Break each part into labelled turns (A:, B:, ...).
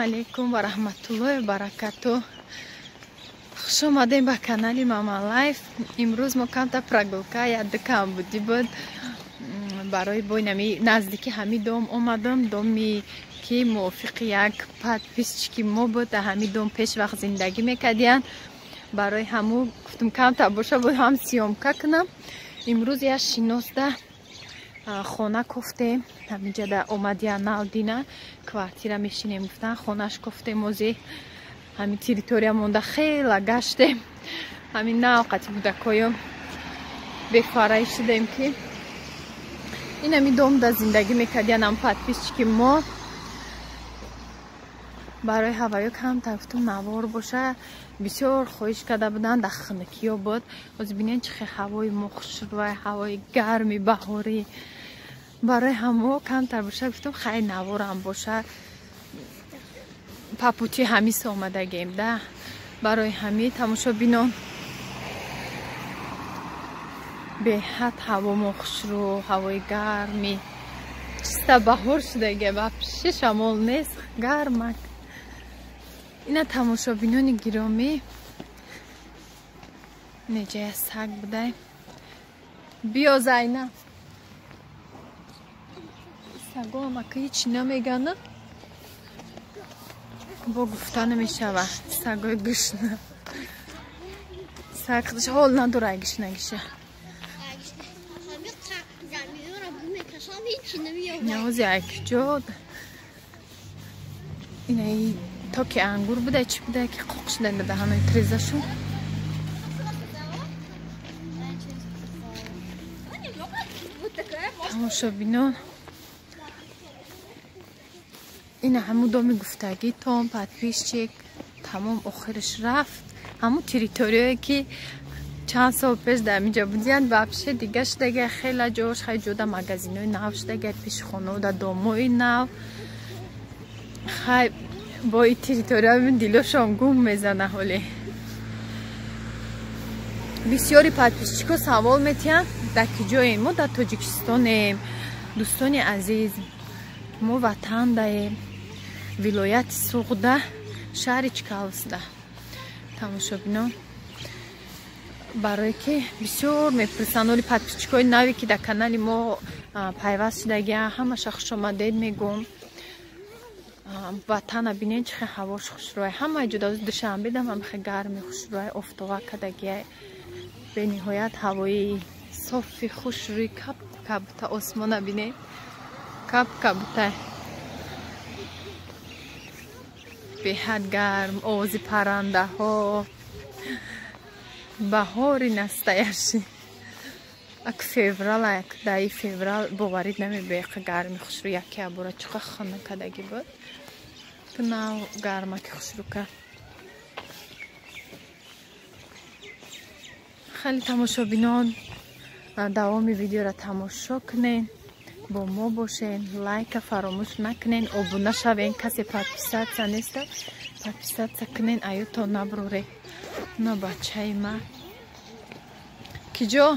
A: алейкум ва раҳматуллоҳи ва баракатуҳ. Хуш омадем ба канали Мама Лайф. Имрӯз мо камта прогулка яддакам будӣ буд. Барои бойнами наздики ҳами дом омадам. Доми ки мувофиқи як подписчики мо буд. Ҳами дом пеш вақт зиндагӣ мекардиян. Барои ҳаму гуфтам камта боша буд ҳам сиёмка кунам. Имрӯз я шиносда хона кофтем. Ҳаминҷада омадия Налдина квартира мешинем гуфтан хонаш кофтем мози ҳамин территория монда хела гаштем. Ҳамин на овқати будакоё бефараи шудем ки ин ҳамин домда зиндагӣ мекардиян ҳам подписчики мо. барои ҳаваё камта гуфтам навор боша. Бисёр хоҳиш карда буданд дар хунукиё буд. ҳозир бинем чихе ҳавои мо хушрӯй, ҳавои гарми баҳорӣ. барои ҳамо камтар боша гуфтам хай наворам боша. папути ҳамис омадагем да. барои ҳами тамошобинон беҳад ҳаво мо хушрӯ, ҳавои гарми чиста баҳор шудаге. вообще шамол нест, гармак. ина тамошобинони гиромӣ неҷая саг будай. биё Зайнаб. сагоам ака ҳичи намегана. бо гуфта намешава. сагои гӯшна. саг ҳол надорад гӯшнагиша. ҳозир якҷо инаи то ки ангур будай чӣ будай ки қоқ шудай дада ҳанои трезашу. тамошобинон ина ҳамун доми гуфтагӣ том подписчик тамом охираш рафт. ҳамун территорияе ки чанд сол пеш дар инҷа будиян вообще дига шудаги хела ҷош хай ҷода магазинои нав шудаги пеши хонаода домои нав. хай бо ин территория дилошон гум мезана. ҳоле бисёри подписчико савол метиҳанд дар ки ҷоем. мо дар тоҷикистонем. дӯстони азиз, мо ватан даем вилояти Суғда, шаҳри Чкаловста. тамошобинон барое ки бисёр мепурсанд оли подписчикои нави ки дар канали мо пайваст шудагиан ҳамаша хушомадед мегӯм. ватана бинен чихе ҳавош хушрӯй. ҳамаи ҷуда душанбе дам ҳамихе гарми хушрӯй офтова кадагия. бениҳоят ҳавои софи хушрӯи кап кабута осмона бинем. кап кабута беҳад гарм. овози паррандаҳо баҳори настоящий. ак феврал як даи феврал боварид намебе яка гарми хушрӯ яке абора чуқа хона кадаги буд. нав гармаки хушрӯка. хеле тамошобинон давоми видеоро тамошо кунен. бо мо бошен. лайка фаромӯш накунен. обуна шавен. касе подписатсия неста подписатсия кунен. аю то наброре. на бачаи ма киҷо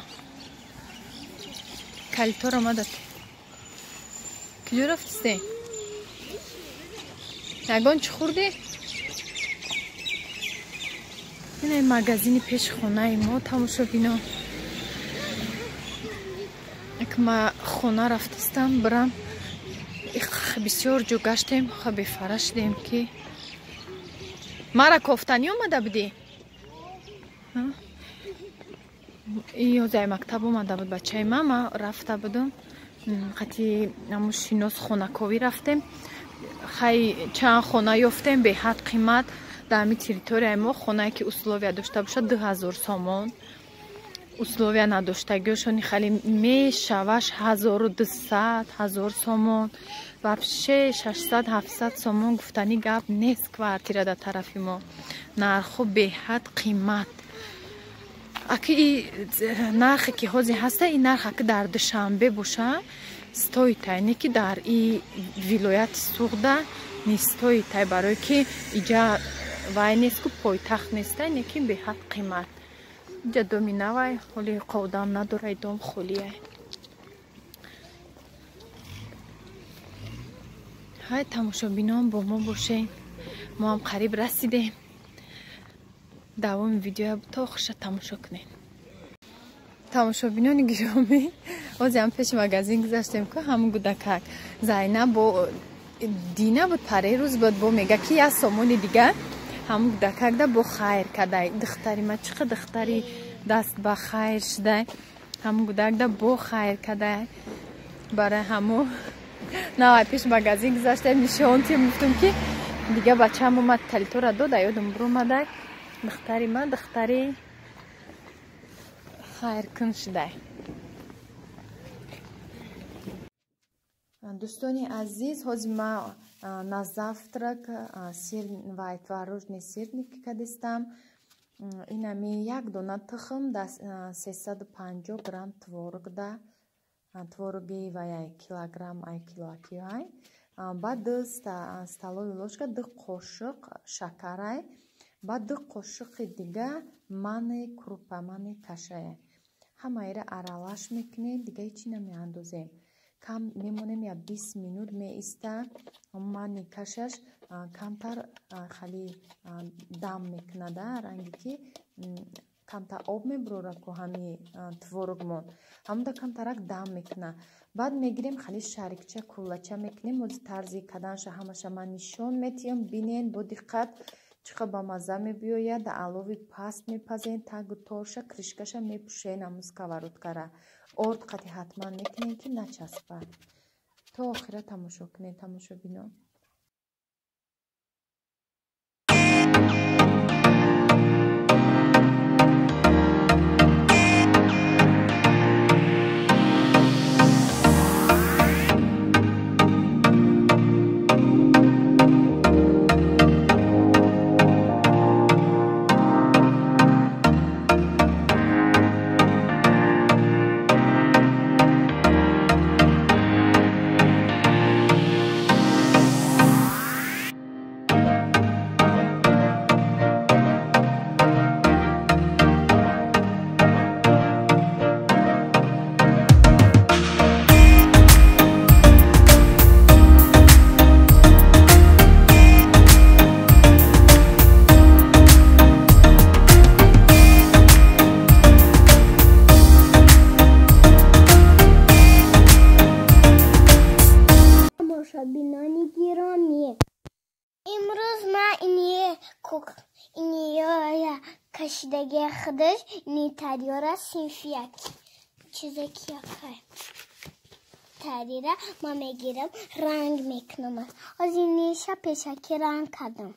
A: калитор омадат. киҷо рафтисте? ягон чӣ хӯрдӣ? инаи магазини пеши хонаи мо тамошобинон. ма хона рафтистам бирам бисёр ҷо гаштем бефара шудем ки мара кофтанӣ омада будӣ? ёзай мактаб омада буд бачаи мама рафта будам. қати ҳамун шинос хонаковӣ рафтем. хай чанд хона ёфтем беҳад қимат. дар ҳамин территорияи мо хонае ки условия дошта бошад 2000 сомон. условия надоштагиошони хеле мешаваш 1200 1000 сомон. вообще 600-700 сомон гуфтани гап нест. квартира дар тарафи мо нархо беҳад қимат. аки нархе ки ҳозир ҳаста ин нарх аки дар душанбе боша стоитай не ки дар и вилояти Суғда нестоитай. барое ки иҷа вай нест ку пойтахт нестай не ки беҳад қимат. иҷа доми навай ҳоли қодам надорай дом холияй. ҳай тамошобинон бо мо бошен. мо ҳам қариб расидем. давоми видео то хуша тамошо кунем. тамошобинони гиромӣ, ҳозир ҳам пеши магазин гузаштем ку ҳамун гудакак Зайнаб бо Дина буд парерӯз буд бо мега ки я сомони дига ҳамун гудакак да бо хайр кадай духтари ма чиқа духтари даст ба хайр шудай ҳамун гудак да бо хайр кадай барои ҳамун навай пеш магазин гузаштем нишон тем гуфтум ки дига бачаам омад калитора дода ёдам буромадай духтари ма духтари хайркун шудай. Дӯстони азиз, ҳозир ма на завтрак вай творожный сирник кадистам. Инами як дона тухм да 350 грамм творог да твороги вай 1 килограмм 1 килоки вай баъд 2 столовая ложка 2 қошиқ шакарай баъд 2 қошиқи дига мани крупа мани кашае ҳамаира аралаш мекунем дига ҳечи намеандозем кам мемонем я 20 минут меиста мани кашаш камтар хали дам мекунада ранги ки камтар об мебурора ку ҳами творогмон ҳамуда камтарак дам мекуна баъд мегирем хали шарикча кулача мекунем ози тарзи каданша ҳамаша ман нишон метиҳам бинен бо диққат чиқа ба маза мебиёяд да алови паст мепазен та гутоша кришкаша мепушен ҳамун сковородкара орд қати ҳатман мекунем ки начаспад то охира тамошо кунем тамошобинон.
B: Тамошобинони гиромӣ, имрӯз ман инияя кашидаги худаш инитарёра синфияк чизе ки якай тарира ма мегирам ранг мекунам ҳозир ниша пешаки ранг кардам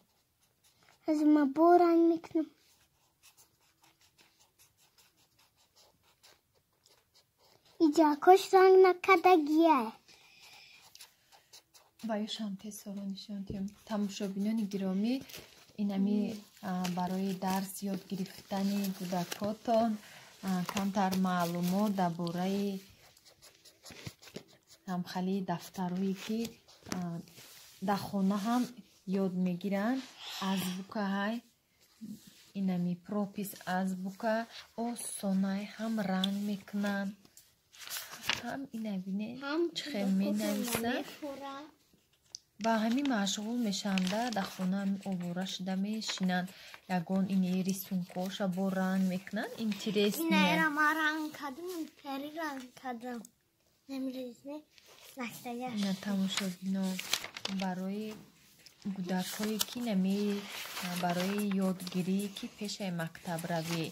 B: ҳозир ма бо ранг мекунам иҷакош ранг накардагия
A: баёшам тесоро нишон тем тамошобинони гиромӣ инами барои дарс ёд гирифтани кӯдакотон камтар маълумот дар бораи ҳамхалии дафтарҳое ки дар хона ҳам ёд мегиранд азбука ҳай инами пропис азбука осонай ҳам ранг мекунанд ҳам инабине чихе менависанд ба ҳамин машғул мешаванда дар хона овора шуда мешинанд ягон ини рисункоша бо ранг мекунанд интересне на тамошобино барои гудакҳое ки нами барои ёдгирӣ ки пешаи мактабравӣ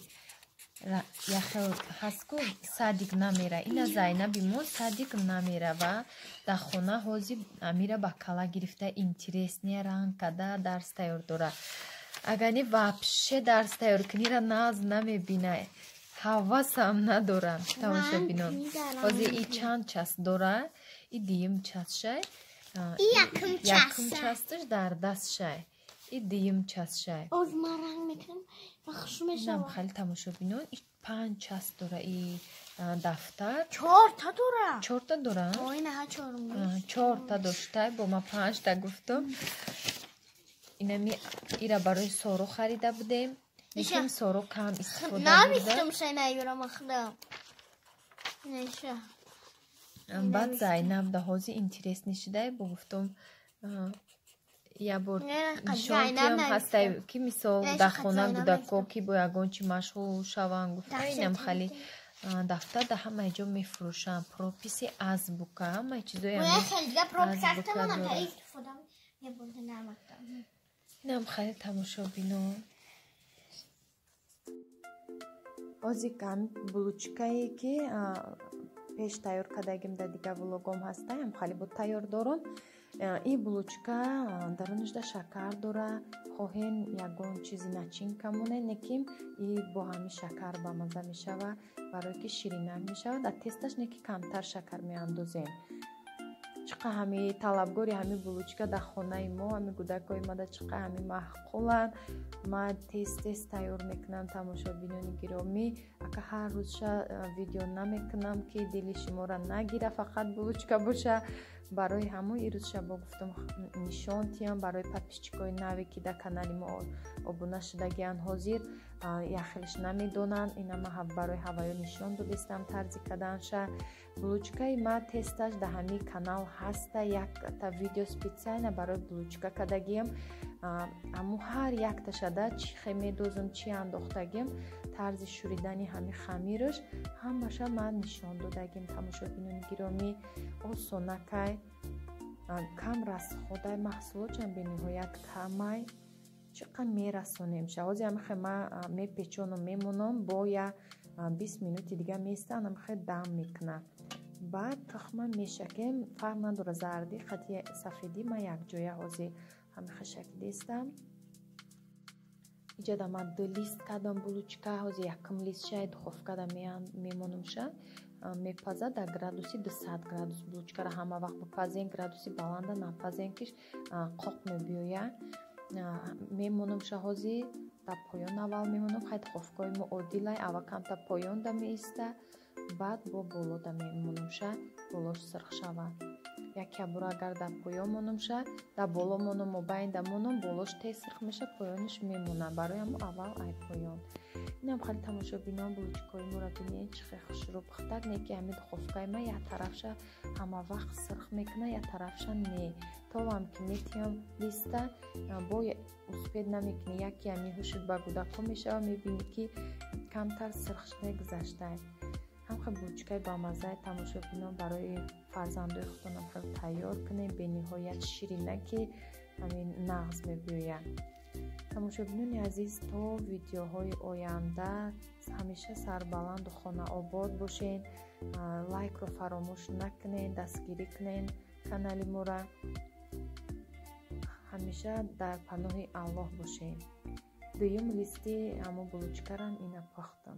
A: яхел ҳастку садик намера ина Зайнаби мо садик намерава дар хона ҳозир амира ба кала гирифта интересне ранг када дарс тайёр дора агар не вообще дарс тайёр кунира наз намебинай ҳавасам надорам тамошобинон ҳозир и чанд част дора и диюм частшай якум часташ дар дастшай и диюм частшай нам хали тамошобинон 5 част дора и дафтар 4 та дора 4 та доштай бо ма 5 та гуфтам инами ира барои соро харида будем лекин соро кам истифода баъд Зайнаб да ҳозир интересни шудай бо гуфтам я бор нишонтиам ҳастай ки мисол дар хона кӯдако ки бо ягончи машғул шаванд гуфтаинам хали дафтар да ҳамаи ҷо мефурӯшанд прописи азбука ҳамаи чизои инам хали тамошобино озикам булучкае ки пеш тайёр кардагим дар дигар влогом ҳастаям хали бо тайёр дорон ин булучка дарунашда шакар дора хоҳем ягон чизи начинка монед неким и бо ҳамин шакар ба маза мешава барое ки ширинак мешавад дар тесташ неки камтар шакар меандозем чиқа ҳами талабгори ҳами булучка дар хонаи мо ҳами кӯдакои мада чиқа ҳами маҳқуланд ма тест тайёр мекунам тамошобинони гиромӣ ака ҳар рӯзша видео намекунам ки дили шуморо нагира фақат булучка боша барои ҳамон ирӯз шабо гуфтам нишон тиям барои подписчикои наве ки дар канали мо обуна шудагиянд ҳозир яхелиш намедонанд ина ма барои ҳаваё нишон додистам тарзи каданша булучкаи ма тесташ дар ҳамин канал ҳаста якта видео специально барои булучка кардагиям аммо ҳар якташада чӣ хе медозам чӣ андохтагим тарзи шӯридани ҳамин хамираш ҳамаша ман нишон додагим тамошобинони гиромӣ осонакай кам расходай маҳсулотчан бениҳоят камай чиқа мерасонем шавози ҳамихе ма мепечонам мемонам бо я 20 минути дига меистан ҳамихе дам мекунам баъд тухма мешакем фарқ надора зарди қати сафеди ма якҷоя ҳозир ҳамихе шакидестам иҷада ма 2 лист кардам булучка ҳозир якум лист шай духовкада мемонамша мепазад дар градуси 200 градус булучкара ҳама вақт бипазен градуси баланда напазен киш қоқ мебиёяд мемонамша ҳозир дар поён аввал мемонам хай духовкаи мо одилай аввал камта поёнда меиста баъд бо болода мемонамша болош сирх шавад яке бура агар дар поён монамша дар боло монам мобайнда монам болош тез сирх меша поёниш мемонад барои ҳамо аввал ай поён инам хали тамошобинон булучкаи моро бинед чӣ хел хушрӯ пухтак неки ҳами духовкаи ма як тарафша ҳама вақт сирх мекунад як тарафша не товам ки метиям листа бо успед намекуни яки ҳами ҳушуд ба кӯдако мешава мебини ки камтар сирх гузаштааст ҳамхел булучкаи бамаззаи тамошобинон барои фарзандои худтонам хел тайёр кунем бениҳоят ширинаки ҳамин нағз мебиёяд тамошобинони азиз то видеоҳои оянда ҳамеша сарбаланду хонаобод бошед лайкро фаромӯш накунед дастгирӣ кунед канали мора ҳамеша дар паноҳи аллоҳ бошед дуюм листи ҳамон булучкарам ина пухтам